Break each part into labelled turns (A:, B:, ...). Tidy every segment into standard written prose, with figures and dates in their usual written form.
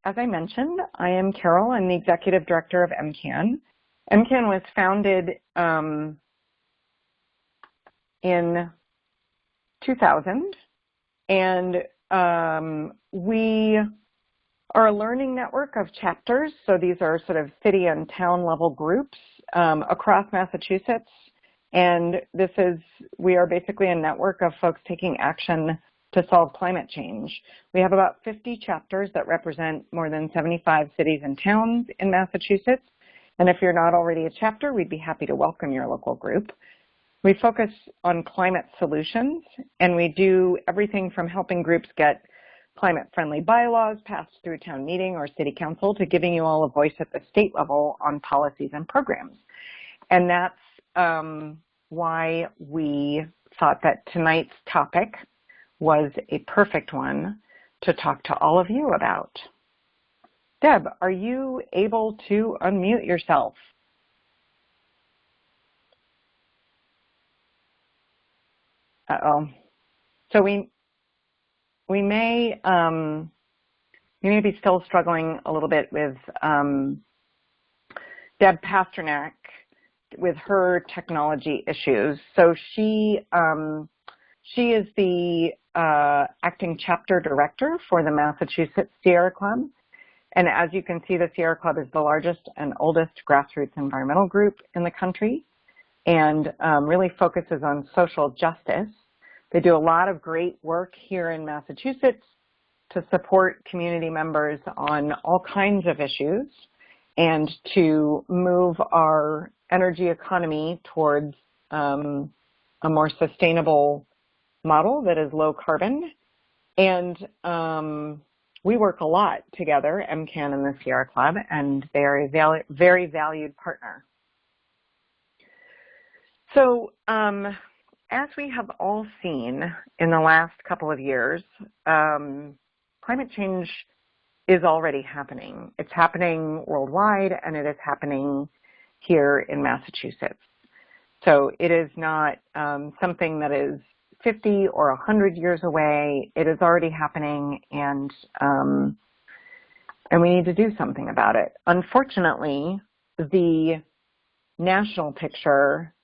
A: as I mentioned, I am Carol. I'm the Executive Director of MCAN. MCAN was founded in 2000, and we are a learning network of chapters. So these are sort of city and town level groups across Massachusetts. And we are basically a network of folks taking action to solve climate change. We have about 50 chapters that represent more than 75 cities and towns in Massachusetts. And if you're not already a chapter, we'd be happy to welcome your local group. We focus on climate solutions, and we do everything from helping groups get climate-friendly bylaws passed through town meeting or city council to giving you all a voice at the state level on policies and programs. And that's why we thought that tonight's topic was a perfect one to talk to all of you about. Deb, are you able to unmute yourself? Uh-oh. So we may be still struggling a little bit with Deb Pasternak with her technology issues. So she is the acting chapter director for the Massachusetts Sierra Club. And as you can see, the Sierra Club is the largest and oldest grassroots environmental group in the country and really focuses on social justice. They do a lot of great work here in Massachusetts to support community members on all kinds of issues and to move our energy economy towards a more sustainable model that is low carbon. And we work a lot together, MCAN and the Sierra Club, and they are a very valued partner. So as we have all seen in the last couple of years, climate change is already happening. It's happening worldwide, and it is happening here in Massachusetts. So it is not something that is 50 or 100 years away. It is already happening, and we need to do something about it. Unfortunately, the national picture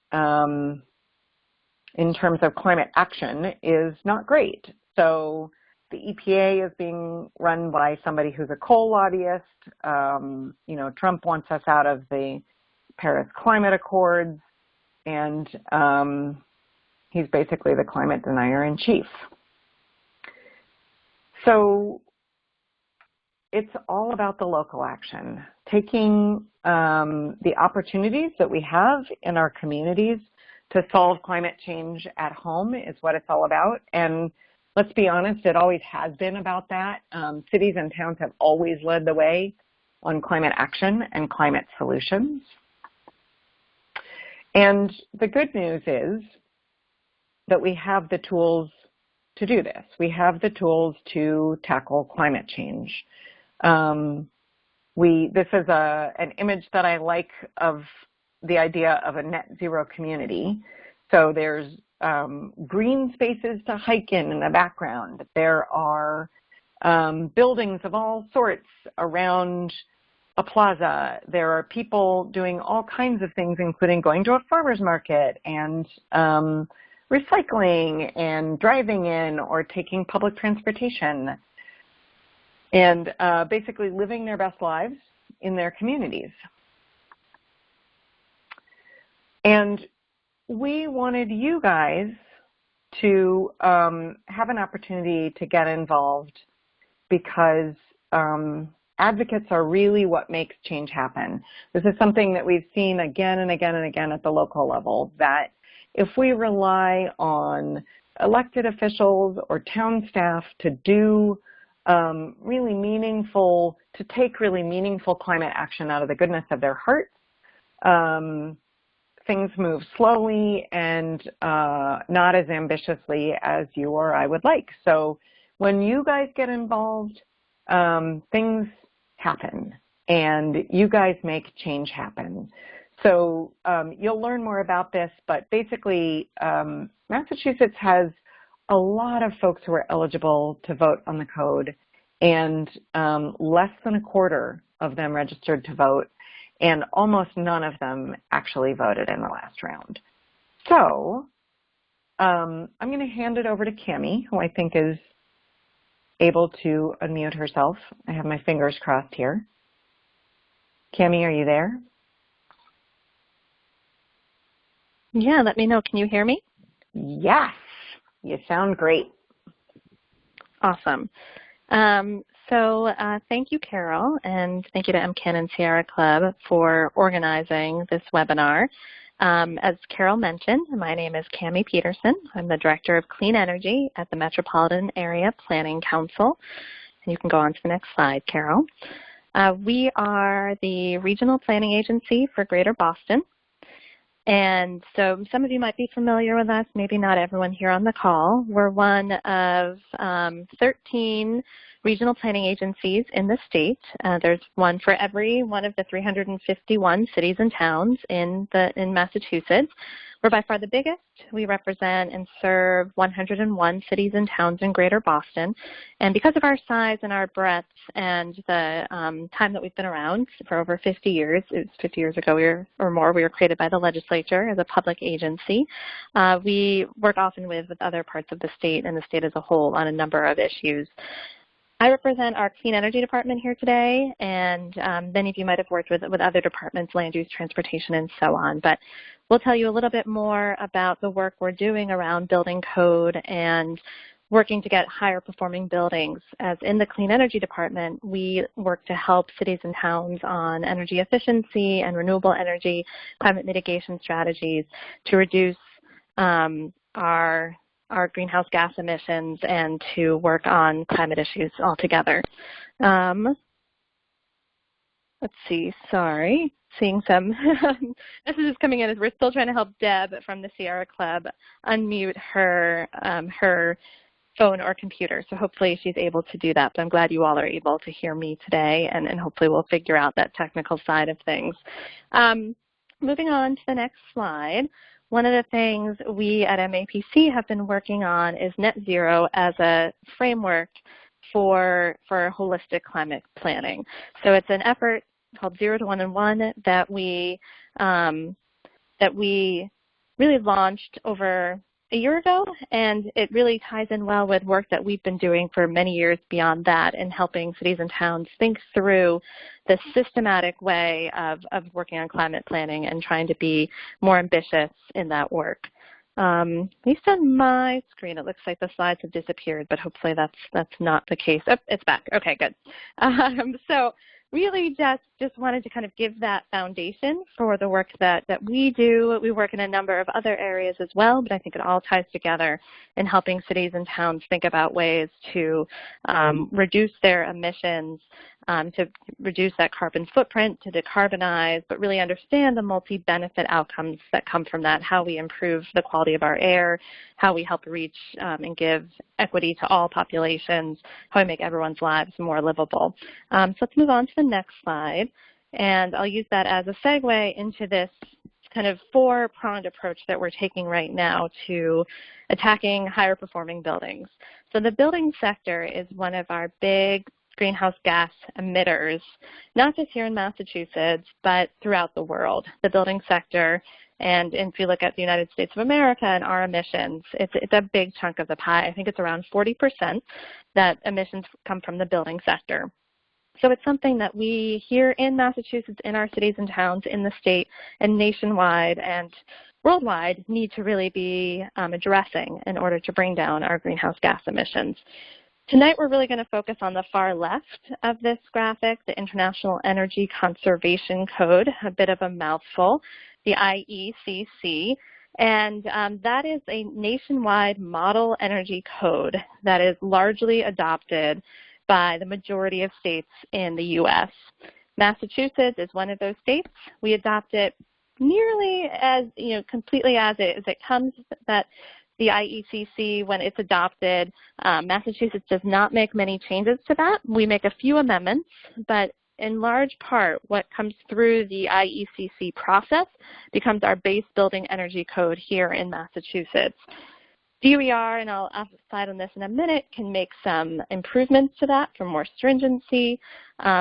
A: in terms of climate action is not great. So the EPA is being run by somebody who's a coal lobbyist. You know, Trump wants us out of the Paris Climate Accords, and he's basically the climate denier in chief. So it's all about the local action, taking the opportunities that we have in our communities to solve climate change at home is what it's all about. And let's be honest, it always has been about that. Cities and towns have always led the way on climate action and climate solutions. And the good news is that we have the tools to do this. We have the tools to tackle climate change. This is an image that I like of the idea of a net zero community. So there's green spaces to hike in the background. There are buildings of all sorts around a plaza. There are people doing all kinds of things, including going to a farmer's market and recycling and driving in or taking public transportation and basically living their best lives in their communities. And we wanted you guys to have an opportunity to get involved because advocates are really what makes change happen. This is something that we've seen again and again and again at the local level, that if we rely on elected officials or town staff to do take really meaningful climate action out of the goodness of their hearts, things move slowly and not as ambitiously as you or I would like. So when you guys get involved, things happen and you guys make change happen. So you'll learn more about this, but basically Massachusetts has a lot of folks who are eligible to vote on the code, and less than a quarter of them registered to vote, and almost none of them actually voted in the last round. So I'm going to hand it over to Cami, who I think is able to unmute herself. I have my fingers crossed here. Cami, are you there?
B: Yeah, let me know. Can you hear me?
A: Yes, you sound great.
B: Awesome. Thank you, Carol, and thank you to MCAN and Sierra Club for organizing this webinar. As Carol mentioned, my name is Cami Peterson. I'm the Director of Clean Energy at the Metropolitan Area Planning Council. And you can go on to the next slide, Carol. We are the regional planning agency for Greater Boston. And so some of you might be familiar with us, maybe not everyone here on the call. We're one of 13 regional planning agencies in the state. There's one for every one of the 351 cities and towns in Massachusetts. We're by far the biggest. We represent and serve 101 cities and towns in Greater Boston. And because of our size and our breadth and the time that we've been around for over 50 years, it was 50 years ago or more, we were created by the legislature as a public agency. We work often with other parts of the state and the state as a whole on a number of issues. I represent our clean energy department here today, and many of you might have worked with other departments, land use, transportation, and so on. But we'll tell you a little bit more about the work we're doing around building code and working to get higher performing buildings. As in the clean energy department, we work to help cities and towns on energy efficiency and renewable energy, climate mitigation strategies to reduce our greenhouse gas emissions and to work on climate issues altogether. Let's see, sorry, seeing some messages coming in as we're still trying to help Deb from the Sierra Club unmute her phone or computer. So hopefully she's able to do that. But I'm glad you all are able to hear me today, and hopefully we'll figure out that technical side of things. Moving on to the next slide. One of the things we at MAPC have been working on is net zero as a framework for holistic climate planning. So it's an effort called 0 to 1 and 1 that we really launched over a year ago, and it really ties in well with work that we've been doing for many years beyond that in helping cities and towns think through the systematic way of working on climate planning and trying to be more ambitious in that work. At least on my screen, it looks like the slides have disappeared, but hopefully that's not the case. Oh, it's back. Okay, good. So really just wanted to kind of give that foundation for the work that we do. We work in a number of other areas as well, but I think it all ties together in helping cities and towns think about ways to reduce their emissions, to reduce that carbon footprint, to decarbonize, but really understand the multi-benefit outcomes that come from that, how we improve the quality of our air, how we help reach and give equity to all populations, how we make everyone's lives more livable. So let's move on to the next slide, and I'll use that as a segue into this kind of four-pronged approach that we're taking right now to attacking higher performing buildings. So the building sector is one of our big greenhouse gas emitters, not just here in Massachusetts, but throughout the world. The building sector, and if you look at the United States of America and our emissions, it's a big chunk of the pie. I think it's around 40% that emissions come from the building sector. So it's something that we here in Massachusetts, in our cities and towns, in the state, and nationwide and worldwide need to really be addressing in order to bring down our greenhouse gas emissions. Tonight we're really going to focus on the far left of this graphic, the International Energy Conservation Code, a bit of a mouthful, the IECC. And that is a nationwide model energy code that is largely adopted by the majority of states in the U.S. Massachusetts is one of those states. We adopt it nearly as, completely as it comes, that the IECC, when it's adopted, Massachusetts does not make many changes to that. We make a few amendments, but in large part, what comes through the IECC process becomes our base building energy code here in Massachusetts. DOER, and I'll decide on this in a minute, can make some improvements to that for more stringency.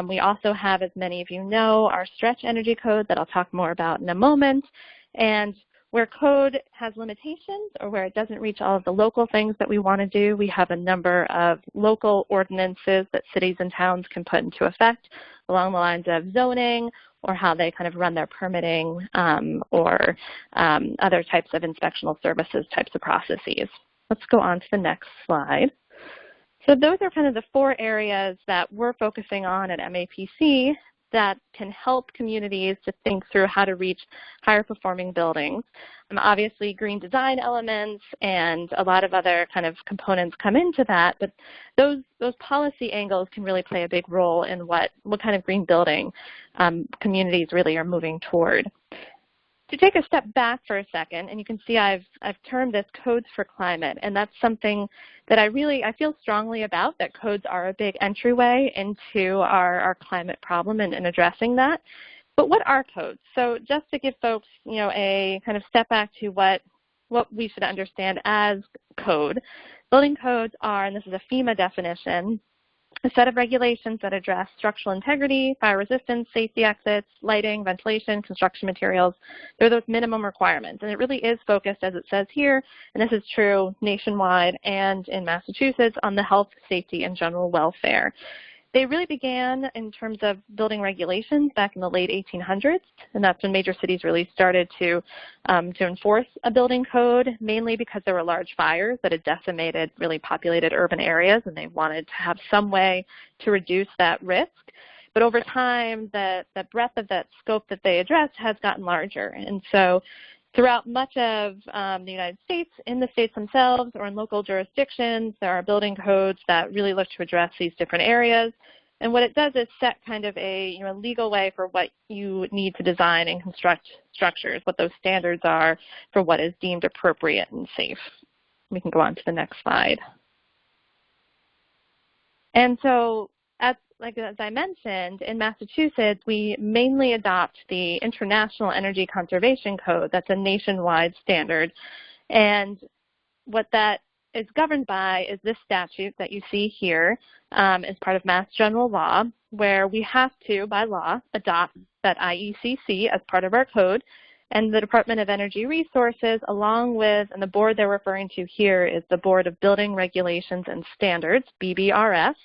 B: We also have, as many of you know, our stretch energy code that I'll talk more about in a moment. And where code has limitations or where it doesn't reach all of the local things that we want to do, we have a number of local ordinances that cities and towns can put into effect along the lines of zoning or how they kind of run their permitting or other types of inspectional services types of processes. Let's go on to the next slide. So those are kind of the 4 areas that we're focusing on at MAPC that can help communities to think through how to reach higher performing buildings. Obviously, green design elements and a lot of other kind of components come into that, but those policy angles can really play a big role in what kind of green building communities really are moving toward. To take a step back for a second, and you can see I've termed this codes for climate, and that's something that I feel strongly about, that codes are a big entryway into our climate problem and addressing that. But what are codes? So just to give folks, a kind of step back to what we should understand as code. Building codes are, and this is a FEMA definition, a set of regulations that address structural integrity, fire resistance, safety exits, lighting, ventilation, construction materials. They're those minimum requirements. And it really is focused, as it says here, and this is true nationwide and in Massachusetts, on the health, safety, and general welfare. They really began in terms of building regulations back in the late 1800s, and that's when major cities really started to enforce a building code, mainly because there were large fires that had decimated really populated urban areas, and they wanted to have some way to reduce that risk. But over time, the breadth of that scope that they addressed has gotten larger, and so throughout much of the United States, in the states themselves or in local jurisdictions, there are building codes that really look to address these different areas. And what it does is set kind of a legal way for what you need to design and construct structures, what those standards are for what is deemed appropriate and safe. We can go on to the next slide. And so, as I mentioned, in Massachusetts, we mainly adopt the International Energy Conservation Code. That's a nationwide standard. And what that is governed by is this statute that you see here as part of Mass General Law, where we have to, by law, adopt that IECC as part of our code. And the Department of Energy Resources, along with, and the board they're referring to here is the Board of Building Regulations and Standards, BBRS.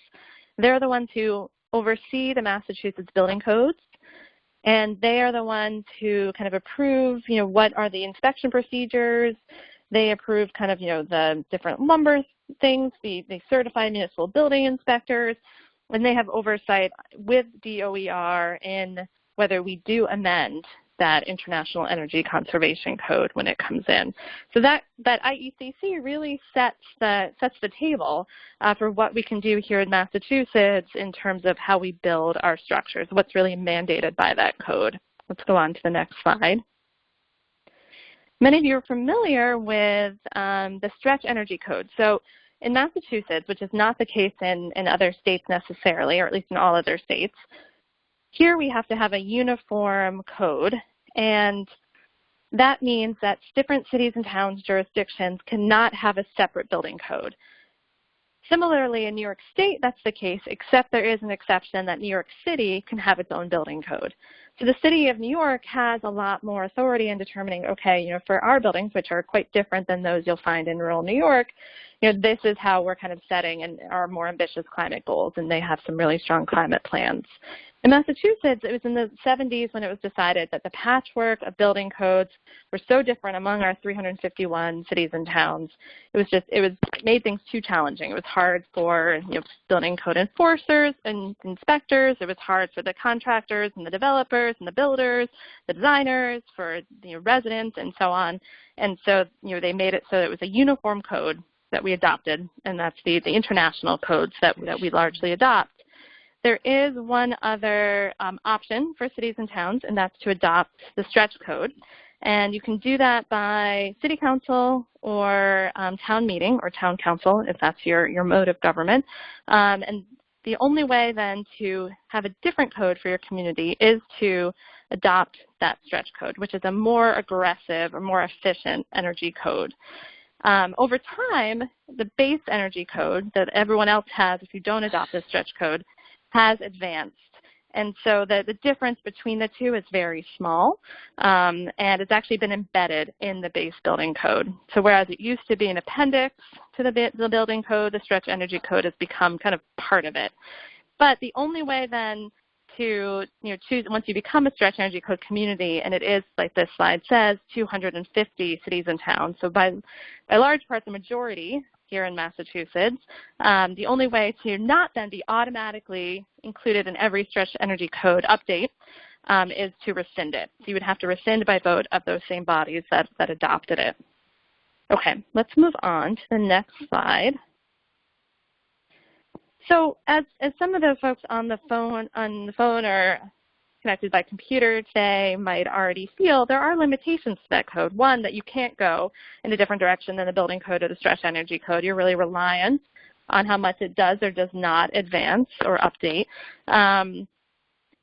B: They're the ones who oversee the Massachusetts building codes, and they are the ones who kind of approve, what are the inspection procedures. They approve kind of, the different lumber things. They certify municipal building inspectors, and they have oversight with DOER in whether we do amend that International Energy Conservation Code when it comes in. So that IECC really sets the table for what we can do here in Massachusetts in terms of how we build our structures, what's really mandated by that code. Let's go on to the next slide. Many of you are familiar with the stretch energy code. So in Massachusetts, which is not the case in other states necessarily, or at least in all other states, here we have to have a uniform code, and that means that different cities and towns, jurisdictions cannot have a separate building code. Similarly, in New York State, that's the case, except there is an exception that New York City can have its own building code. So the city of New York has a lot more authority in determining, okay, for our buildings, which are quite different than those you'll find in rural New York, this is how we're kind of setting and our more ambitious climate goals, and they have some really strong climate plans. In Massachusetts, it was in the 70s when it was decided that the patchwork of building codes were so different among our 351 cities and towns. It made things too challenging. It was hard for building code enforcers and inspectors. It was hard for the contractors and the developers and the builders, the designers, for the residents, and so on. And so they made it so that it was a uniform code that we adopted, and that's the international codes that we largely adopt. There is one other option for cities and towns, and that's to adopt the stretch code. And you can do that by city council or town meeting or town council, if that's your mode of government. And the only way then to have a different code for your community is to adopt that stretch code, which is a more aggressive or more efficient energy code. Over time, the base energy code that everyone else has if you don't adopt this stretch code has advanced. And so the difference between the two is very small, and it's actually been embedded in the base building code. So whereas it used to be an appendix to the building code, the stretch energy code has become kind of part of it. But the only way then to choose, once you become a stretch energy code community, and it is, like this slide says, 250 cities and towns. So by large part, the majority here in Massachusetts, the only way to not then be automatically included in every stretch energy code update is to rescind it. So you would have to rescind by vote of those same bodies that adopted it. Okay, let's move on to the next slide. So as some of the folks on the phone or connected by computer today might already feel, there are limitations to that code. One, that you can't go in a different direction than the building code or the stretch energy code. You're really reliant on how much it does or does not advance or update.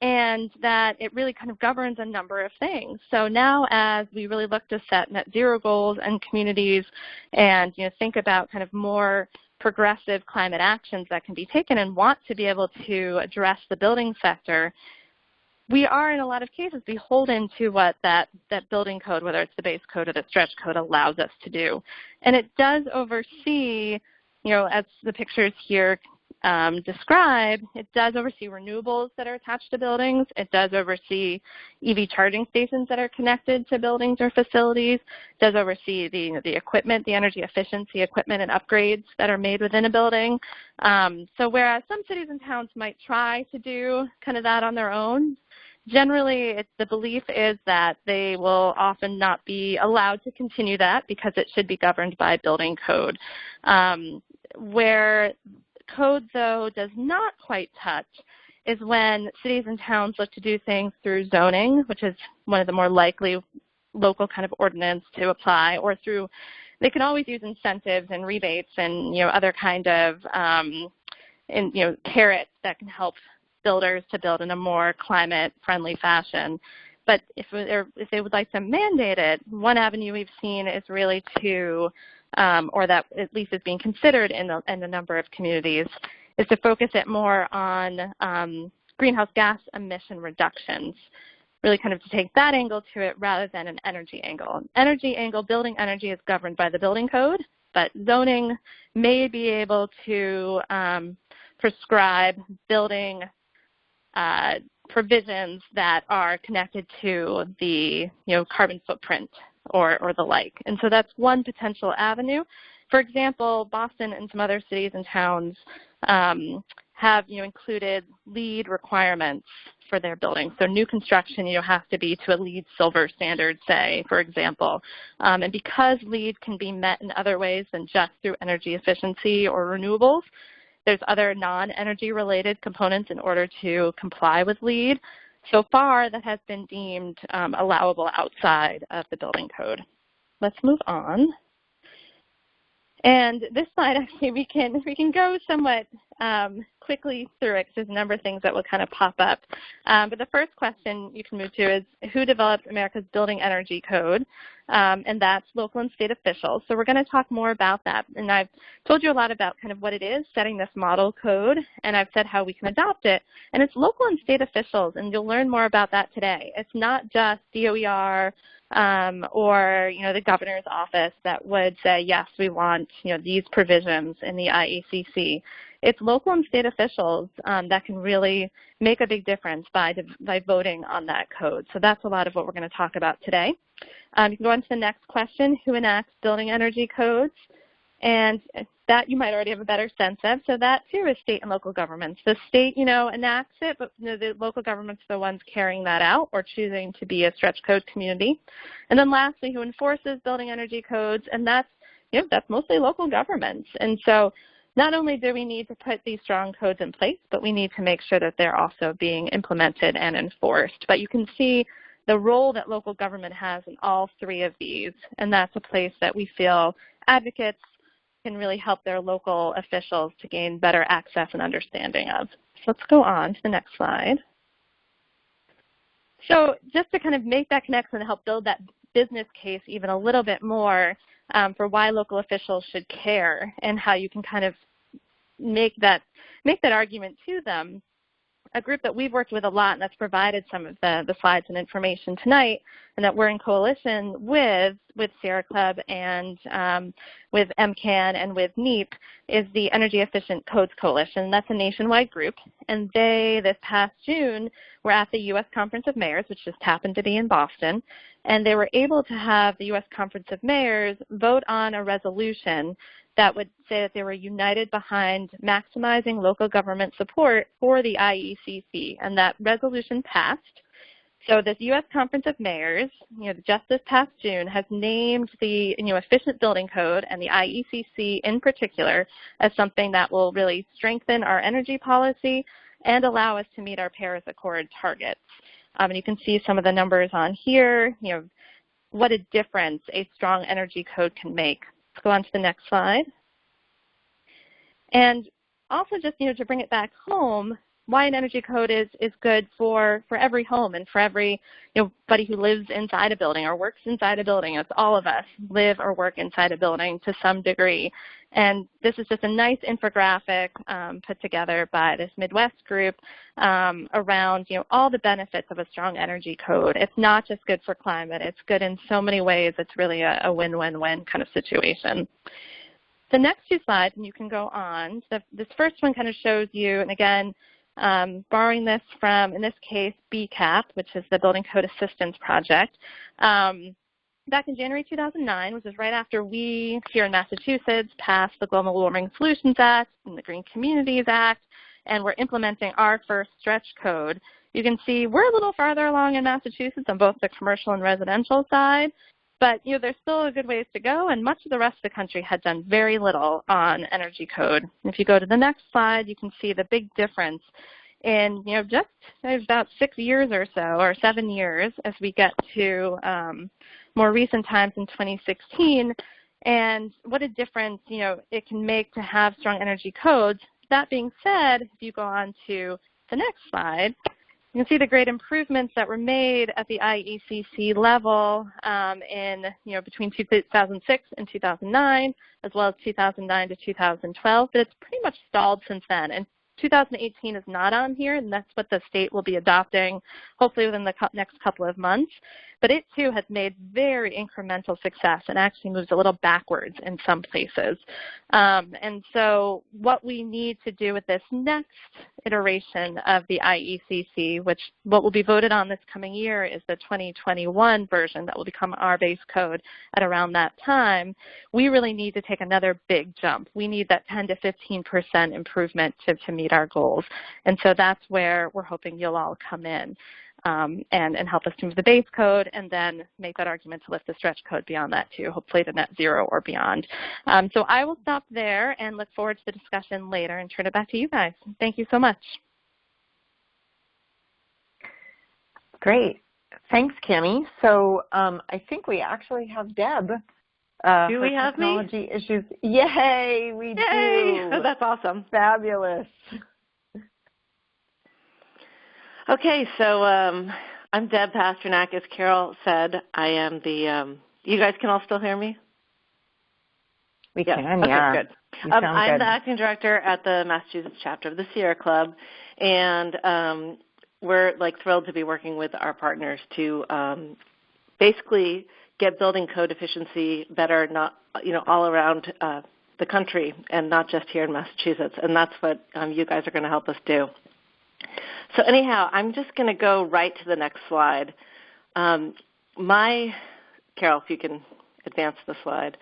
B: And that it really kind of governs a number of things. So now as we really look to set net zero goals and communities and think about kind of more progressive climate actions that can be taken and want to be able to address the building sector, we are in a lot of cases beholden to what that building code, whether it's the base code or the stretch code, allows us to do. And it does oversee, as the pictures here describe, it does oversee renewables that are attached to buildings. It does oversee EV charging stations that are connected to buildings or facilities. It does oversee the equipment, the energy efficiency equipment and upgrades that are made within a building. So whereas some cities and towns might try to do kind of that on their own, generally the belief is that they will often not be allowed to continue that because it should be governed by building code. Where code, though, does not quite touch is when cities and towns look to do things through zoning, which is one of the more likely local kind of ordinance to apply, or through, they can always use incentives and rebates and other kind of carrots that can help builders to build in a more climate-friendly fashion. But if they would like to mandate it, one avenue we've seen is really to or that at least is being considered in a number of communities, is to focus it more on greenhouse gas emission reductions, really kind of to take that angle to it rather than an energy angle. Building energy is governed by the building code, but zoning may be able to prescribe building provisions that are connected to the carbon footprint or the like. And so that's one potential avenue. For example, Boston and some other cities and towns have included LEED requirements for their buildings. So new construction has to be to a LEED Silver standard, say, for example. And because LEED can be met in other ways than just through energy efficiency or renewables, there's other non-energy related components in order to comply with LEED. So far, that has been deemed allowable outside of the building code. Let's move on. And this slide, actually, we can go somewhat quickly through it because there's a number of things that will kind of pop up. But the first question you can move to is, who developed America's Building Energy Code? And that's local and state officials. So we're going to talk more about that. And I've told you a lot about kind of what it is, setting this model code, and I've said how we can adopt it. And it's local and state officials, and you'll learn more about that today. It's not just DOER or the governor's office that would say, yes, we want these provisions in the IECC. It's local and state officials that can really make a big difference by voting on that code. So that's a lot of what we're going to talk about today. You can go on to the next question, who enacts building energy codes? And that you might already have a better sense of. So that too is state and local governments. The state, enacts it, but the local governments are the ones carrying that out or choosing to be a stretch code community. And then lastly, who enforces building energy codes? And that's mostly local governments. And so not only do we need to put these strong codes in place, but we need to make sure that they're also being implemented and enforced. But you can see the role that local government has in all three of these, and that's a place that we feel advocates can really help their local officials to gain better access and understanding of. So let's go on to the next slide. So just to kind of make that connection and help build that business case even a little bit more, for why local officials should care and how you can kind of make that argument to them. A group that we've worked with a lot and that's provided some of the slides and information tonight, and that we're in coalition with Sierra Club and with MCAN and with NEEP, is the Energy Efficient Codes Coalition. That's a nationwide group, and they, this past June, were at the U.S. Conference of Mayors, which just happened to be in Boston, and they were able to have the U.S. Conference of Mayors vote on a resolution that would say that they were united behind maximizing local government support for the IECC, and that resolution passed. So this U.S. Conference of Mayors, just this past June, has named the Efficient Building Code and the IECC in particular as something that will really strengthen our energy policy and allow us to meet our Paris Accord targets. And you can see some of the numbers on here, what a difference a strong energy code can make. Let's go on to the next slide. And also just, to bring it back home, why an energy code is good for every home and for every, buddy who lives inside a building or works inside a building. It's all of us live or work inside a building to some degree. And this is just a nice infographic put together by this Midwest group around, all the benefits of a strong energy code. It's not just good for climate. It's good in so many ways. It's really a win-win-win kind of situation. The next two slides, and you can go on. This first one kind of shows you, and again, borrowing this from, in this case, BCAP, which is the Building Code Assistance Project. Back in January 2009, which is right after we here in Massachusetts passed the Global Warming Solutions Act and the Green Communities Act, and we're implementing our first stretch code. You can see we're a little farther along in Massachusetts on both the commercial and residential side, but there's still a good ways to go, and much of the rest of the country had done very little on energy code. If you go to the next slide, you can see the big difference in just about 6 years or so, or 7 years, as we get to more recent times in 2016, and what a difference it can make to have strong energy codes. That being said, if you go on to the next slide, you can see the great improvements that were made at the IECC level in between 2006 and 2009, as well as 2009 to 2012, but it's pretty much stalled since then. And 2018 is not on here, and that's what the state will be adopting hopefully within the next couple of months. But it, too, has made very incremental success and actually moves a little backwards in some places. And so what we need to do with this next iteration of the IECC, which what will be voted on this coming year is the 2021 version that will become our base code at around that time, we really need to take another big jump. We need that 10 to 15% improvement to meet our goals. And so that's where we're hoping you'll all come in. And help us to move the base code and then make that argument to lift the stretch code beyond that too, hopefully to net zero or beyond. So I will stop there and look forward to the discussion later and turn it back to you guys. Thank you so much.
A: Great. Thanks, Cami. So I think we actually have Deb.
C: Do we have
A: technology issues? Yay, we
C: Yay.
A: do.
C: That's awesome.
A: Fabulous.
C: Okay, so I'm Deb Pasternak. As Carol said, I am the, you guys can all still hear me?
A: We can,
C: okay,
A: yeah.
C: Good. I'm the acting director at the Massachusetts chapter of the Sierra Club, and we're thrilled to be working with our partners to basically get building code efficiency better, not all around the country and not just here in Massachusetts, and that's what you guys are going to help us do. So anyhow, I'm just going to go right to the next slide. Carol, if you can advance the slide.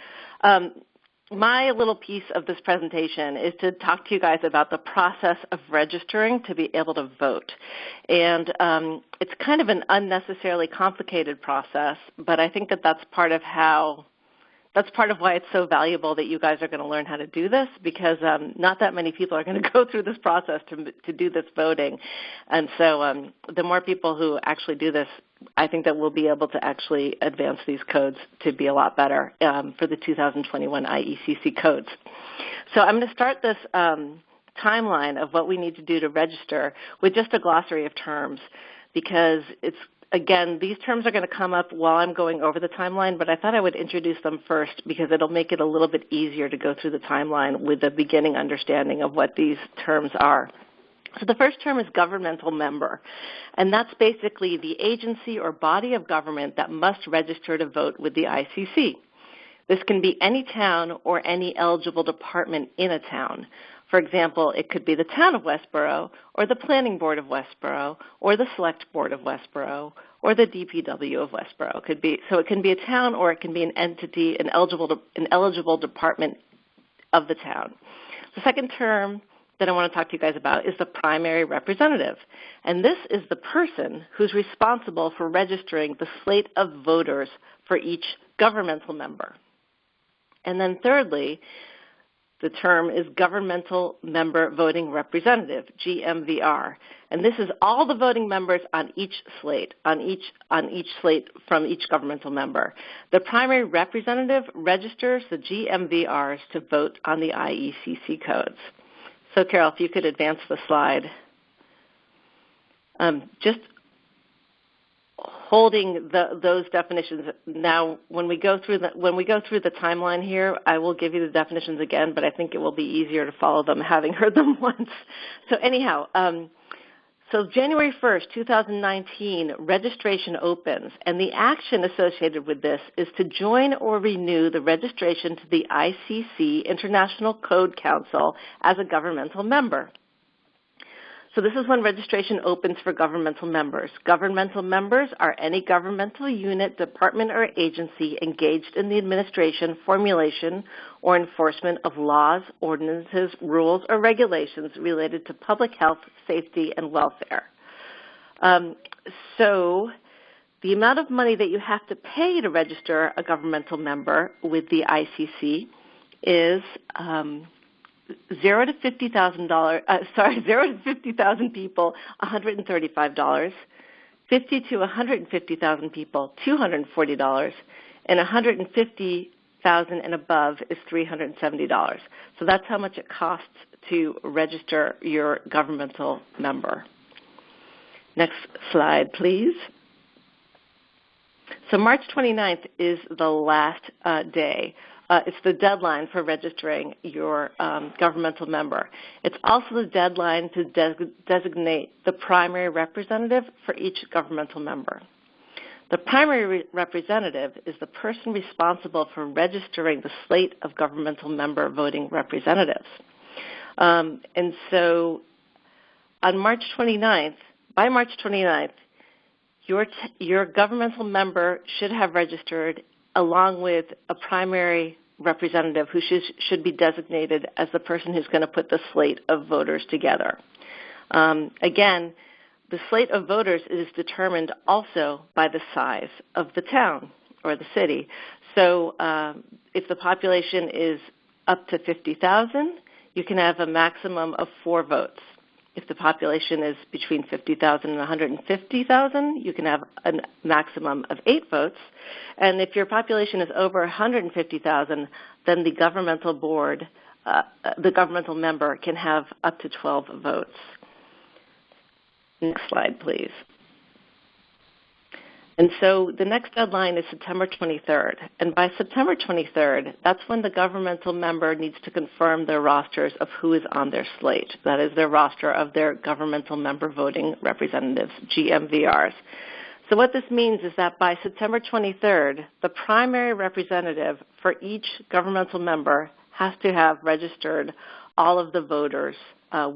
C: My little piece of this presentation is to talk to you guys about the process of registering to be able to vote. And it's kind of an unnecessarily complicated process, but I think that that's part of why it's so valuable that you guys are going to learn how to do this, because not that many people are going to go through this process to do this voting. And so the more people who actually do this, I think that we'll be able to actually advance these codes to be a lot better for the 2021 IECC codes. So I'm going to start this timeline of what we need to do to register with just a glossary of terms, because it's again, these terms are going to come up while I'm going over the timeline, but I thought I would introduce them first because it'll make it a little bit easier to go through the timeline with a beginning understanding of what these terms are. So the first term is governmental member, and that's basically the agency or body of government that must register to vote with the ICC. This can be any town or any eligible department in a town. For example, it could be the town of Westboro, or the planning board of Westboro, or the select board of Westboro, or the DPW of Westboro. It can be a town, or it can be an entity, an eligible department of the town. The second term that I want to talk to you guys about is the primary representative. And this is the person who's responsible for registering the slate of voters for each governmental member. And then thirdly, the term is governmental member voting representative, GMVR. And this is all the voting members on each slate, on each slate from each governmental member. The primary representative registers the GMVRs to vote on the IECC codes. So, Carol, if you could advance the slide. Just holding those definitions. Now, when we go through the timeline here, I will give you the definitions again, but I think it will be easier to follow them having heard them once. So anyhow, so January 1st, 2019, registration opens, and the action associated with this is to join or renew the registration to the ICC, International Code Council, as a governmental member. So this is when registration opens for governmental members. Governmental members are any governmental unit, department, or agency engaged in the administration, formulation, or enforcement of laws, ordinances, rules, or regulations related to public health, safety, and welfare. So the amount of money that you have to pay to register a governmental member with the ICC is $0 to $50,000 people, $135. 50 to 150,000 people, $240, and 150,000 and above is $370. So that's how much it costs to register your governmental member. Next slide, please. So March 29th is the last day. It's the deadline for registering your governmental member. It's also the deadline to designate the primary representative for each governmental member. The primary representative is the person responsible for registering the slate of governmental member voting representatives. And so on March 29th, by March 29th, your governmental member should have registered along with a primary representative who should be designated as the person who's going to put the slate of voters together. Again, the slate of voters is determined also by the size of the town or the city. So if the population is up to 50,000, you can have a maximum of 4 votes. If the population is between 50,000 and 150,000, you can have a maximum of 8 votes. And if your population is over 150,000, then the governmental board, the governmental member can have up to 12 votes. Next slide, please. And so the next deadline is September 23rd. And by September 23rd, that's when the governmental member needs to confirm their rosters of who is on their slate. That is their roster of their governmental member voting representatives, GMVRs. So what this means is that by September 23rd, the primary representative for each governmental member has to have registered all of the voters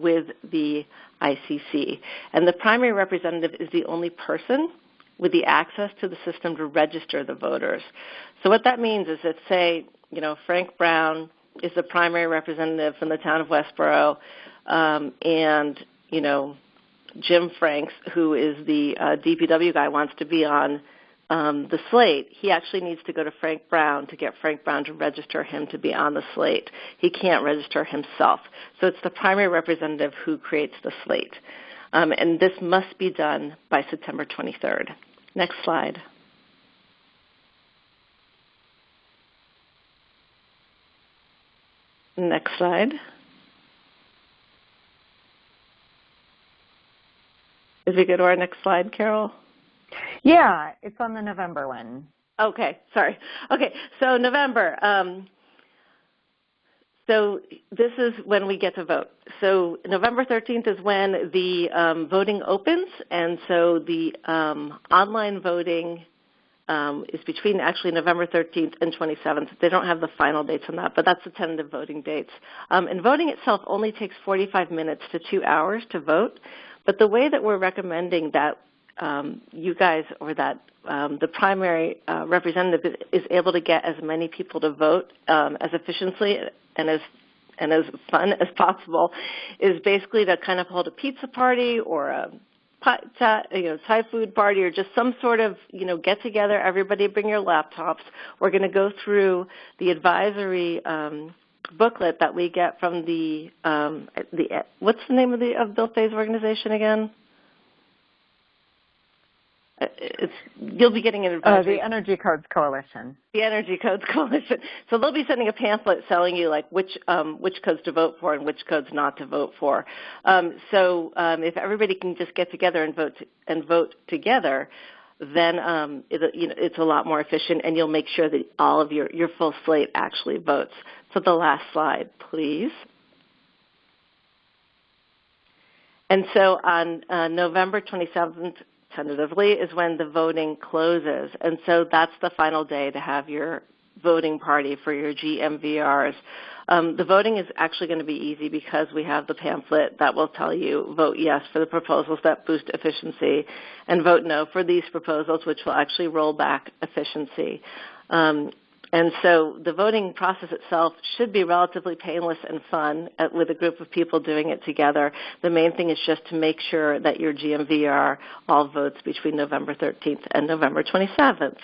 C: with the ICC. And the primary representative is the only person with the access to the system to register the voters. So what that means is that, say, Frank Brown is the primary representative from the town of Westboro, and, Jim Franks, who is the DPW guy, wants to be on the slate. He actually needs to go to Frank Brown to get Frank Brown to register him to be on the slate. He can't register himself. So it's the primary representative who creates the slate. And this must be done by September 23rd. Next slide. Next slide. As we go to our next slide, Carol?
A: Yeah, it's on the November one.
C: Okay, sorry. Okay, so November. So this is when we get to vote. So November 13th is when the voting opens, and so the online voting is between actually November 13th and 27th. They don't have the final dates on that, but that's the tentative voting dates. And voting itself only takes 45 minutes to 2 hours to vote, but the way that we're recommending that you guys or that the primary representative is able to get as many people to vote as efficiently and as fun as possible is basically to kind of hold a pizza party or a Thai food party or just some sort of, get together. Everybody bring your laptops. We're going to go through the advisory booklet that we get from the what's the name of Bill Fay's organization again? You'll be getting an advisory.
A: The Energy Codes Coalition.
C: The Energy Codes Coalition. So they'll be sending a pamphlet telling you like which codes to vote for and which codes not to vote for. So if everybody can just get together and vote together, then it's a lot more efficient, and you'll make sure that all of your full slate actually votes. So the last slide, please. And so on November 27th, tentatively, is when the voting closes. And so that's the final day to have your voting party for your GMVRs. The voting is actually going to be easy because we have the pamphlet that will tell you vote yes for the proposals that boost efficiency and vote no for these proposals, which will actually roll back efficiency. And so the voting process itself should be relatively painless and fun with a group of people doing it together. The main thing is just to make sure that your GMVR all votes between November 13th and November 27th.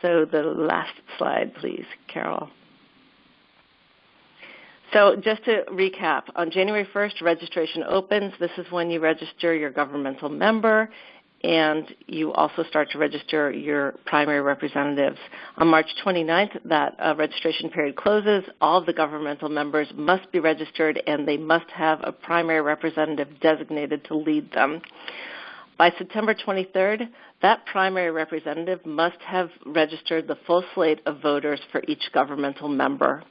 C: So the last slide, please, Carol. So just to recap, on January 1st, registration opens. This is when you register your governmental member, and you also start to register your primary representatives. On March 29th, that registration period closes. All of the governmental members must be registered, and they must have a primary representative designated to lead them. By September 23rd, that primary representative must have registered the full slate of voters for each governmental member.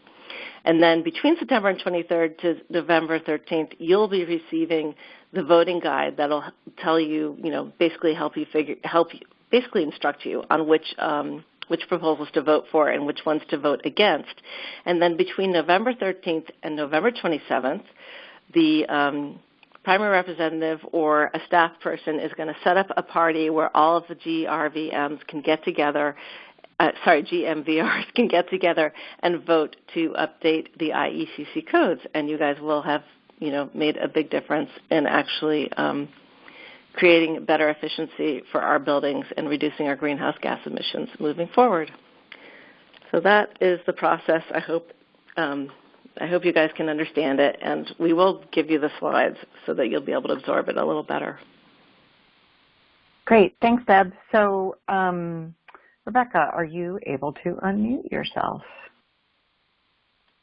C: And then between September and 23rd to November 13th, you'll be receiving the voting guide that'll tell you, basically basically instruct you on which proposals to vote for and which ones to vote against. And then between November 13th and November 27th, the primary representative or a staff person is going to set up a party where all of the GRVMs can get together. GMVRs can get together and vote to update the IECC codes, and you guys will have, made a big difference in actually creating better efficiency for our buildings and reducing our greenhouse gas emissions moving forward. So that is the process. I hope you guys can understand it, and we will give you the slides so that you'll be able to absorb it a little better.
A: Great. Thanks, Deb. So, Rebecca, are you able to unmute yourself?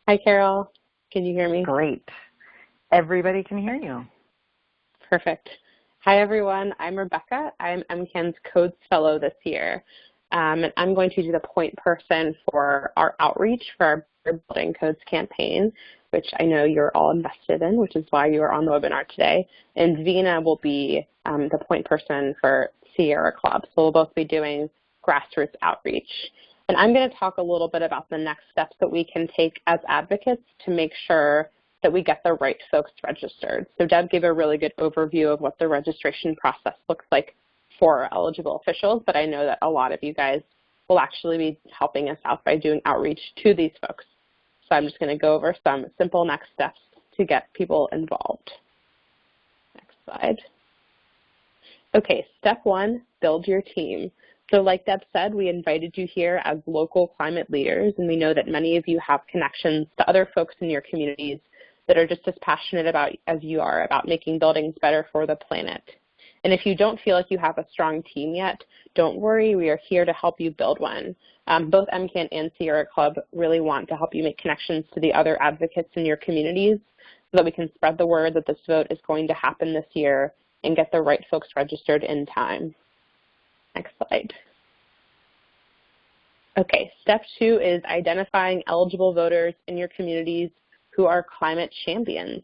D: Hi, Carol. Can you hear me?
A: Great. Everybody can hear you.
D: Perfect. Hi, everyone. I'm Rebecca. I'm MCAN's Codes Fellow this year. And I'm going to be the point person for our outreach for our Building Codes campaign, which I know you're all invested in, which is why you are on the webinar today. And Vina will be the point person for Sierra Club. So we'll both be doing grassroots outreach. And I'm going to talk a little bit about the next steps that we can take as advocates to make sure that we get the right folks registered. So Deb gave a really good overview of what the registration process looks like for eligible officials, but I know that a lot of you guys will actually be helping us out by doing outreach to these folks. So I'm just going to go over some simple next steps to get people involved. Next slide. Okay, step one, build your team. So like Deb said, we invited you here as local climate leaders, and we know that many of you have connections to other folks in your communities that are just as passionate as you are about making buildings better for the planet. And if you don't feel like you have a strong team yet, don't worry, we are here to help you build one. Both MCAN and Sierra Club really want to help you make connections to the other advocates in your communities so that we can spread the word that this vote is going to happen this year and get the right folks registered in time. Next slide. Okay, step 2 is identifying eligible voters in your communities who are climate champions.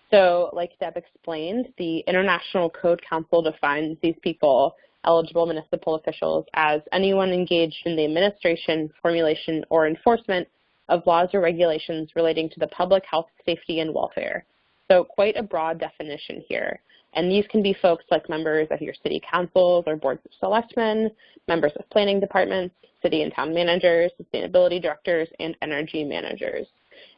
D: So like Deb explained, the International Code Council defines these people, eligible municipal officials, as anyone engaged in the administration, formulation, or enforcement of laws or regulations relating to the public health, safety, and welfare. So quite a broad definition here. And these can be folks like members of your city councils or boards of selectmen, members of planning departments, city and town managers, sustainability directors, and energy managers.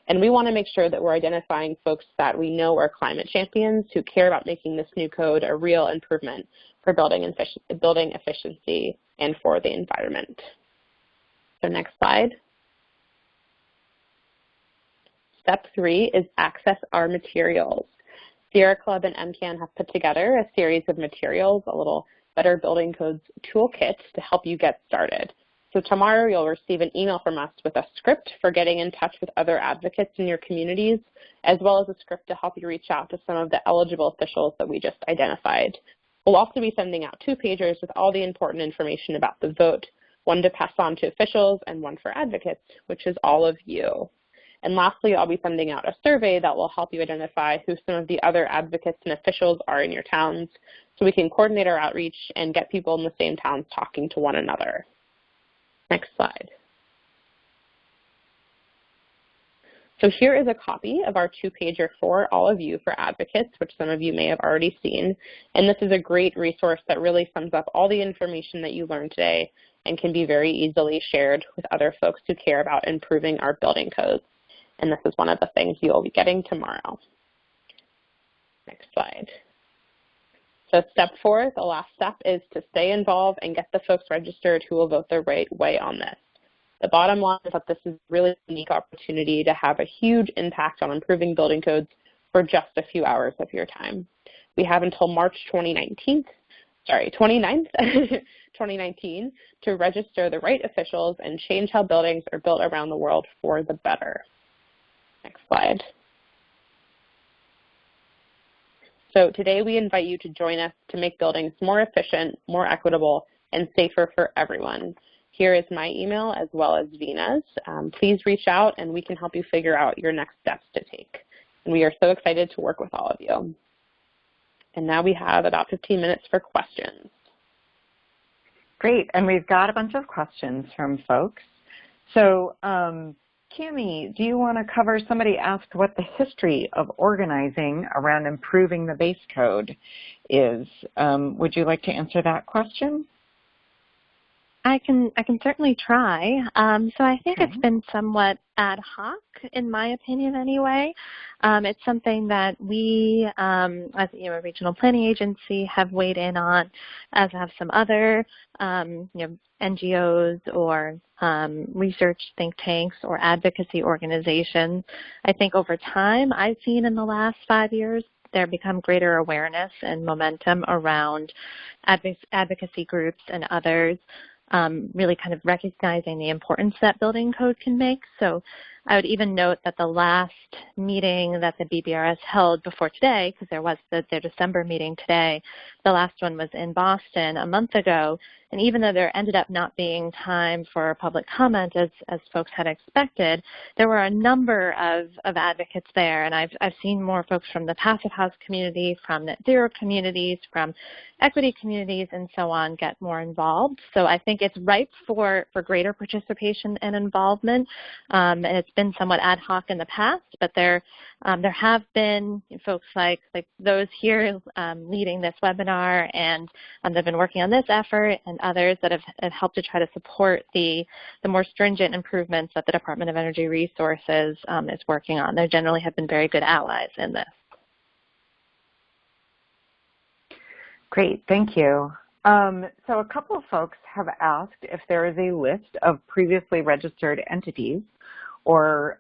D: And we want to make sure that we're identifying folks that we know are climate champions who care about making this new code a real improvement for building efficiency and for the environment. So next slide. Step 3 is access our materials. Sierra Club and MCAN have put together a series of materials, a little Better Building Codes toolkit to help you get started. So tomorrow you'll receive an email from us with a script for getting in touch with other advocates in your communities, as well as a script to help you reach out to some of the eligible officials that we just identified. We'll also be sending out 2-pagers with all the important information about the vote, one to pass on to officials and one for advocates, which is all of you. And lastly, I'll be sending out a survey that will help you identify who some of the other advocates and officials are in your towns so we can coordinate our outreach and get people in the same towns talking to one another. Next slide. So here is a copy of our 2-pager for all of you for advocates, which some of you may have already seen. And this is a great resource that really sums up all the information that you learned today and can be very easily shared with other folks who care about improving our building codes. And this is one of the things you'll be getting tomorrow. Next slide. So step 4, the last step, is to stay involved and get the folks registered who will vote the right way on this. The bottom line is that this is a really unique opportunity to have a huge impact on improving building codes for just a few hours of your time. We have until March 29th, 2019 to register the right officials and change how buildings are built around the world for the better. Next slide. So today we invite you to join us to make buildings more efficient, more equitable, and safer for everyone. Here is my email as well as Vina's. Please reach out and we can help you figure out your next steps to take. And we are so excited to work with all of you. And now we have about 15 minutes for questions.
A: Great, and we've got a bunch of questions from folks. So Cami, do you want to cover, somebody asked what the history of organizing around improving the base code is. Would you like to answer that question?
B: I can certainly try. So I think it's been somewhat ad hoc, in my opinion anyway. It's something that we, as a regional planning agency, have weighed in on, as have some other NGOs or research think tanks or advocacy organizations. I think over time, I've seen in the last 5 years, there become greater awareness and momentum around advocacy groups and others really kind of recognizing the importance that building code can make. So I would even note that the last meeting that the BBRS held before today, because there was their December meeting today, the last one was in Boston a month ago, and even though there ended up not being time for public comment as folks had expected, there were a number of advocates there, and I've seen more folks from the passive house community, from net zero communities, from equity communities, and so on get more involved. So I think it's ripe for greater participation and involvement, and it's been somewhat ad hoc in the past, but there have been folks like those here leading this webinar, and they've been working on this effort, and others that have helped to try to support the more stringent improvements that the Department of Energy Resources is working on. They generally have been very good allies in this.
A: Great, thank you. So a couple of folks have asked if there is a list of previously registered entities or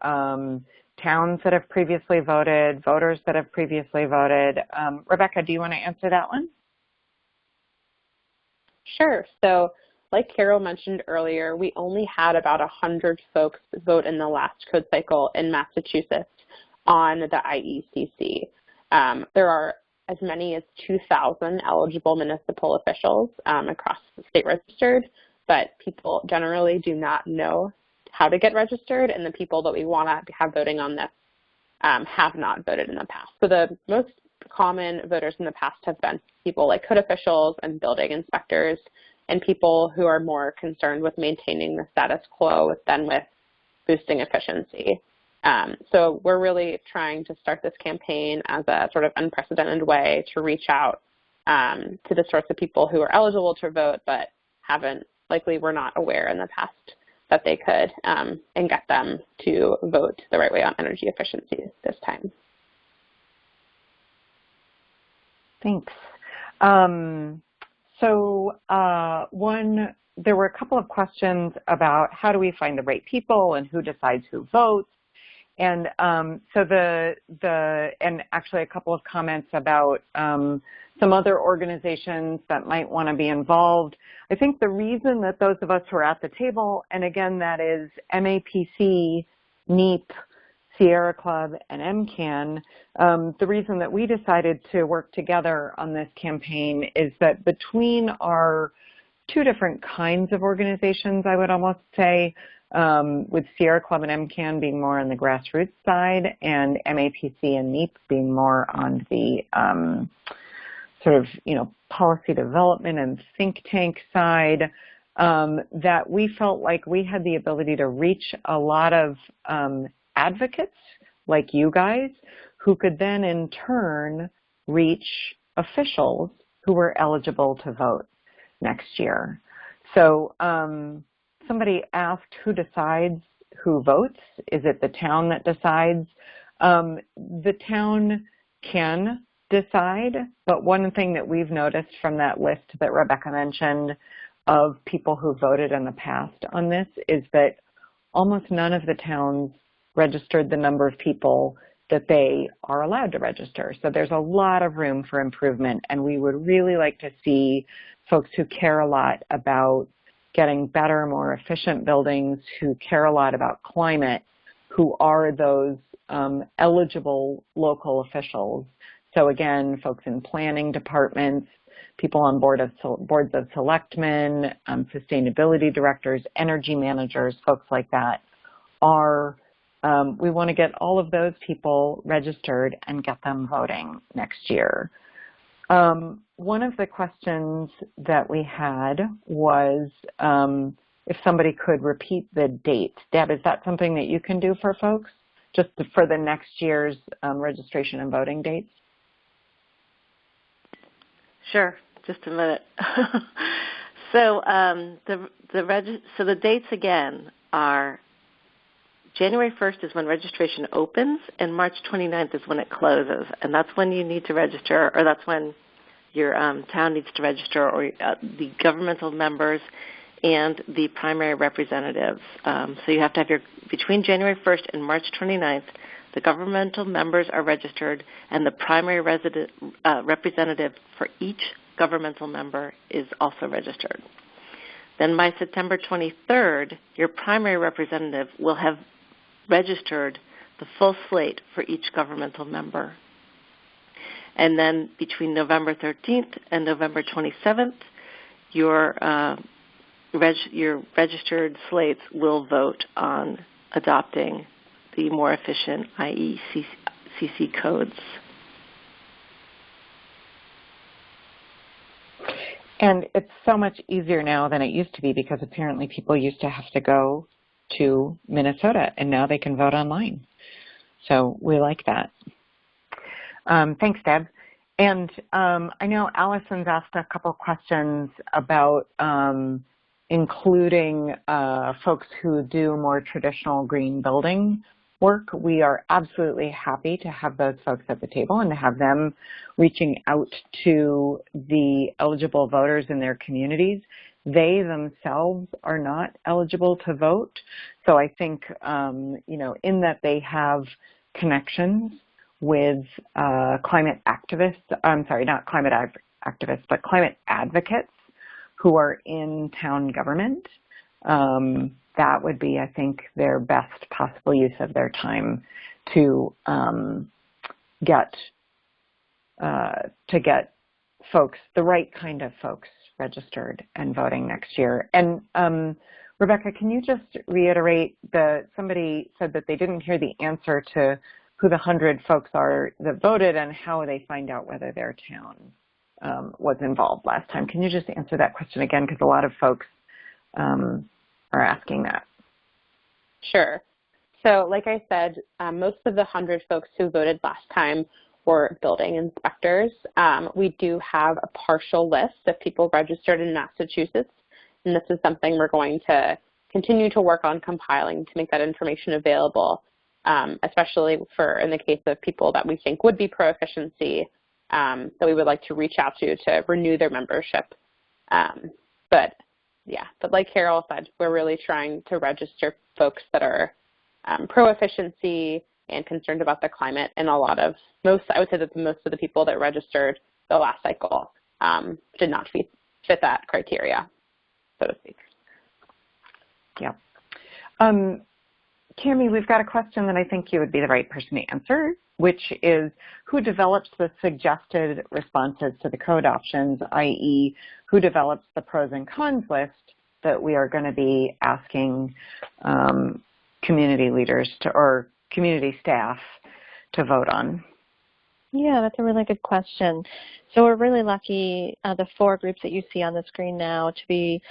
A: towns that have previously voted, voters that have previously voted. Rebecca, do you want to answer that one?
D: Sure. So like Carol mentioned earlier, we only had about 100 folks vote in the last code cycle in Massachusetts on the IECC. There are as many as 2,000 eligible municipal officials across the state registered, but people generally do not know how to get registered, and the people that we want to have voting on this have not voted in the past. So the most common voters in the past have been people like code officials and building inspectors, and people who are more concerned with maintaining the status quo than with boosting efficiency. So we're really trying to start this campaign as a sort of unprecedented way to reach out to the sorts of people who are eligible to vote but likely were not aware in the past that they could, and get them to vote the right way on energy efficiency this time.
A: Thanks. There were a couple of questions about how do we find the right people and who decides who votes. And and actually a couple of comments about some other organizations that might want to be involved. I think the reason that those of us who are at the table, and again that is MAPC, NEEP, Sierra Club, and MCAN, the reason that we decided to work together on this campaign is that between our two different kinds of organizations, I would almost say, with Sierra Club and MCAN being more on the grassroots side and MAPC and NEEP being more on the sort of, policy development and think tank side, that we felt like we had the ability to reach a lot of advocates like you guys who could then in turn reach officials who were eligible to vote next year. So somebody asked who decides who votes. Is it the town that decides? The town can decide, but one thing that we've noticed from that list that Rebecca mentioned of people who voted in the past on this is that almost none of the towns registered the number of people that they are allowed to register. So there's a lot of room for improvement, and we would really like to see folks who care a lot about getting better, more efficient buildings, who care a lot about climate, who are those eligible local officials. So again, folks in planning departments, people on boards of selectmen, sustainability directors, energy managers, folks like that are, we want to get all of those people registered and get them voting next year. One of the questions that we had was if somebody could repeat the date. Deb, is that something that you can do for folks, just for the next year's registration and voting dates?
C: Sure, just a minute. So the dates again are January 1st is when registration opens, and March 29th is when it closes, and that's when you need to register, or that's when your town needs to register, or the governmental members and the primary representatives. So you have to have between January 1st and March 29th, the governmental members are registered, and the primary representative for each governmental member is also registered. Then by September 23rd, your primary representative will have registered the full slate for each governmental member. And then between November 13th and November 27th, your registered slates will vote on adopting the more efficient IECC codes.
A: And it's so much easier now than it used to be, because apparently people used to have to go to Minnesota, and now they can vote online. So we like that. Thanks, Deb. And I know Allison's asked a couple questions about including folks who do more traditional green building work. We are absolutely happy to have those folks at the table and to have them reaching out to the eligible voters in their communities. They themselves are not eligible to vote. So I think, in that they have connections with climate activists, I'm sorry, not climate activists, but climate advocates who are in town government. That would be, I think, their best possible use of their time to get to get folks, the right kind of folks, registered and voting next year. And Rebecca, can you just reiterate somebody said that they didn't hear the answer to who the 100 folks are that voted and how they find out whether their town was involved last time. Can you just answer that question again? Because a lot of folks are asking that.
D: Sure. So like I said, most of the 100 folks who voted last time were building inspectors. We do have a partial list of people registered in Massachusetts, and this is something we're going to continue to work on compiling to make that information available, especially in the case of people that we think would be pro-efficiency, that we would like to reach out to renew their membership. But like Carol said, we're really trying to register folks that are pro-efficiency and concerned about the climate, and I would say that most of the people that registered the last cycle did not fit that criteria, so to speak.
A: Yeah. Cami, we've got a question that I think you would be the right person to answer, which is who develops the suggested responses to the code options, i.e. who develops the pros and cons list that we are going to be asking community leaders or community staff to vote on?
B: Yeah, that's a really good question. So we're really lucky, the 4 groups that you see on the screen now, to be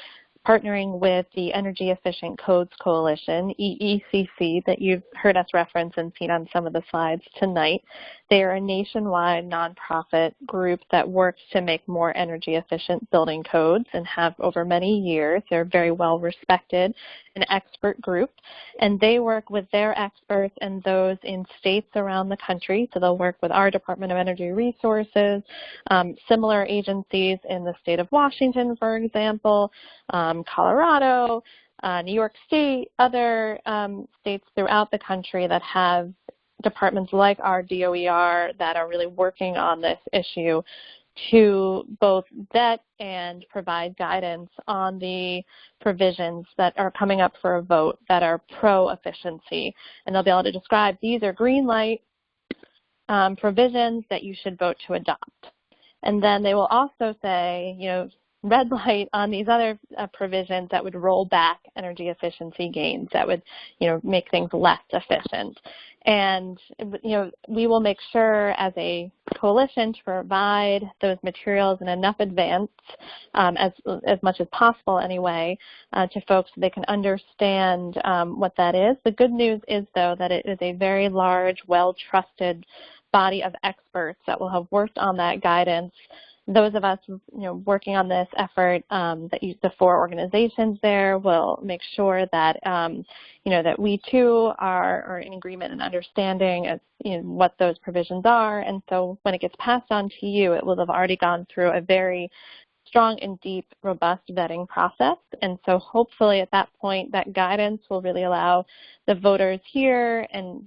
B: partnering with the Energy Efficient Codes Coalition, IECC, that you've heard us reference and seen on some of the slides tonight. They are a nationwide nonprofit group that works to make more energy efficient building codes and have over many years. They're very well respected, an expert group, and they work with their experts and those in states around the country. So they'll work with our Department of Energy Resources, similar agencies in the state of Washington, for example, Colorado, New York State, other states throughout the country that have departments like our DOER that are really working on this issue to both vet and provide guidance on the provisions that are coming up for a vote that are pro-efficiency. And they'll be able to describe these are green light provisions that you should vote to adopt. And then they will also say, red light on these other provisions that would roll back energy efficiency gains, that would, make things less efficient. And, we will make sure as a coalition to provide those materials in enough advance, as much as possible anyway, to folks so they can understand what that is. The good news is, though, that it is a very large, well-trusted body of experts that will have worked on that guidance. Those of us, working on this effort, the 4 organizations there will make sure that, that we too are in agreement and understanding as what those provisions are. And so when it gets passed on to you, it will have already gone through a very strong and deep, robust vetting process. And so hopefully at that point, that guidance will really allow the voters here and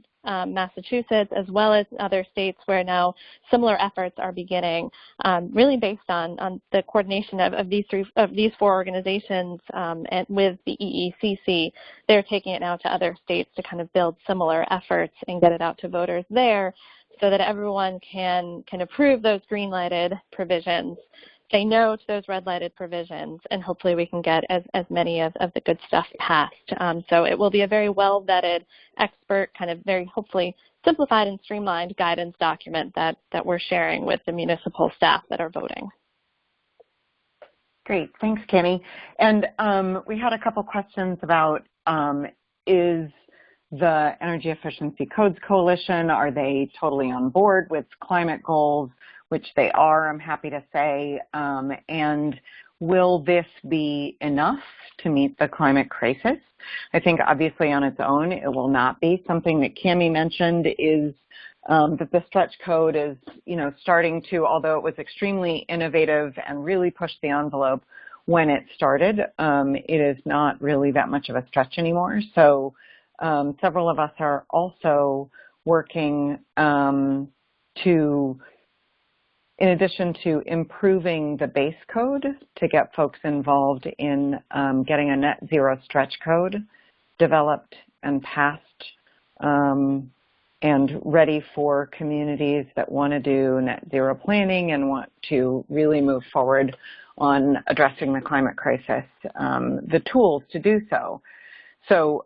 B: Massachusetts, as well as other states where now similar efforts are beginning, really based on the coordination of these 4 organizations and with the IECC. They're taking it now to other states to kind of build similar efforts and get it out to voters there so that everyone can approve those green-lighted provisions, say no to those red-lighted provisions, and hopefully we can get as many of the good stuff passed. So it will be a very well-vetted, expert, kind of very hopefully simplified and streamlined guidance document that we're sharing with the municipal staff that are voting.
A: Great, thanks, Cami. And we had a couple questions about is the Energy Efficiency Codes Coalition, are they totally on board with climate goals, which they are, I'm happy to say, and will this be enough to meet the climate crisis? I think obviously on its own it will not be. Something that Cami mentioned is that the stretch code is, starting to, although it was extremely innovative and really pushed the envelope when it started, it is not really that much of a stretch anymore. So several of us are also working in addition to improving the base code to get folks involved in getting a net zero stretch code developed and passed and ready for communities that want to do net zero planning and want to really move forward on addressing the climate crisis, the tools to do so. So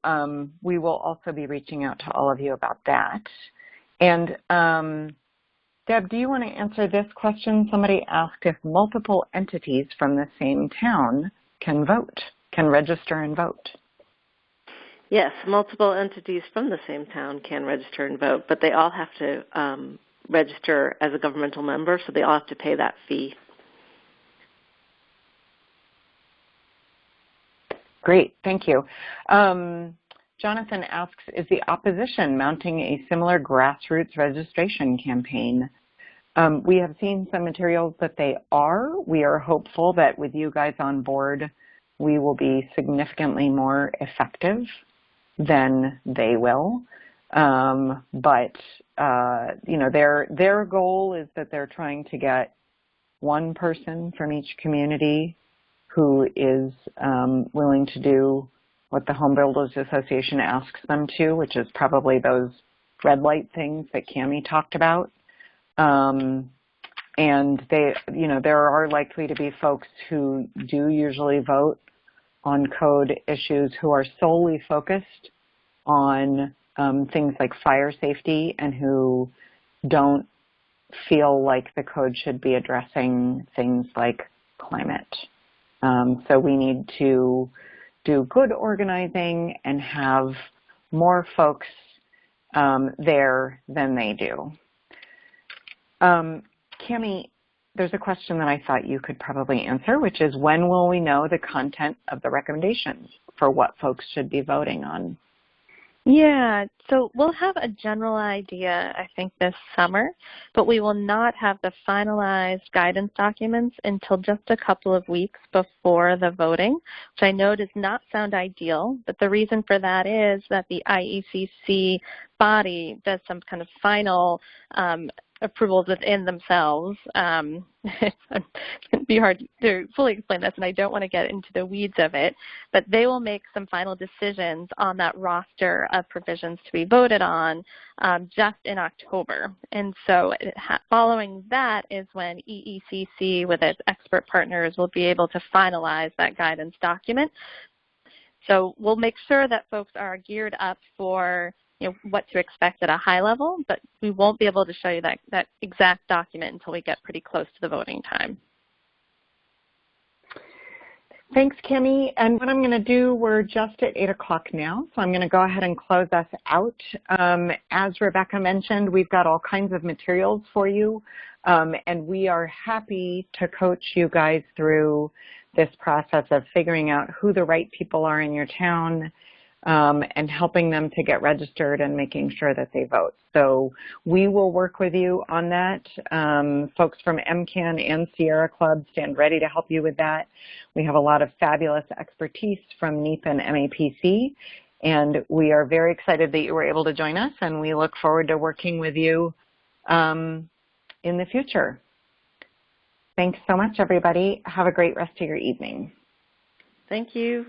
A: we will also be reaching out to all of you about that. And Deb, do you want to answer this question? Somebody asked if multiple entities from the same town can vote, can register and vote.
C: Yes, multiple entities from the same town can register and vote, but they all have to register as a governmental member, so they all have to pay that fee.
A: Great, thank you. Jonathan asks, is the opposition mounting a similar grassroots registration campaign? We have seen some materials that they are. We are hopeful that with you guys on board, we will be significantly more effective than they will. But you know, their goal is that they're trying to get one person from each community who is willing to do what the Home Builders Association asks them to, which is probably those red light things that Cammie talked about. And they, you know, there are likely to be folks who do usually vote on code issues who are solely focused on things like fire safety and who don't feel like the code should be addressing things like climate. So we need to do good organizing and have more folks there than they do. Cammie, there's a question that I thought you could probably answer, which is when will we know the content of the recommendations for what folks should be voting on?
B: Yeah, so we'll have a general idea, I think, this summer, but we will not have the finalized guidance documents until just a couple of weeks before the voting, which I know does not sound ideal, but the reason for that is that the IECC body does some kind of final approvals within themselves. It's going to be hard to fully explain this, and I don't want to get into the weeds of it, but they will make some final decisions on that roster of provisions to be voted on just in October. And so following that is when EECC with its expert partners will be able to finalize that guidance document. So we'll make sure that folks are geared up for what to expect at a high level, but we won't be able to show you that exact document until we get pretty close to the voting time.
A: Thanks, Cammie. And what I'm going to do, we're just at 8 o'clock now, so I'm going to go ahead and close us out. As Rebecca mentioned, we've got all kinds of materials for you, and we are happy to coach you guys through this process of figuring out who the right people are in your town, and helping them to get registered and making sure that they vote. So we will work with you on that. Folks from MCAN and Sierra Club stand ready to help you with that. We have a lot of fabulous expertise from NEPA and MAPC, and we are very excited that you were able to join us, and we look forward to working with you in the future. Thanks so much, everybody. Have a great rest of your evening.
C: Thank you.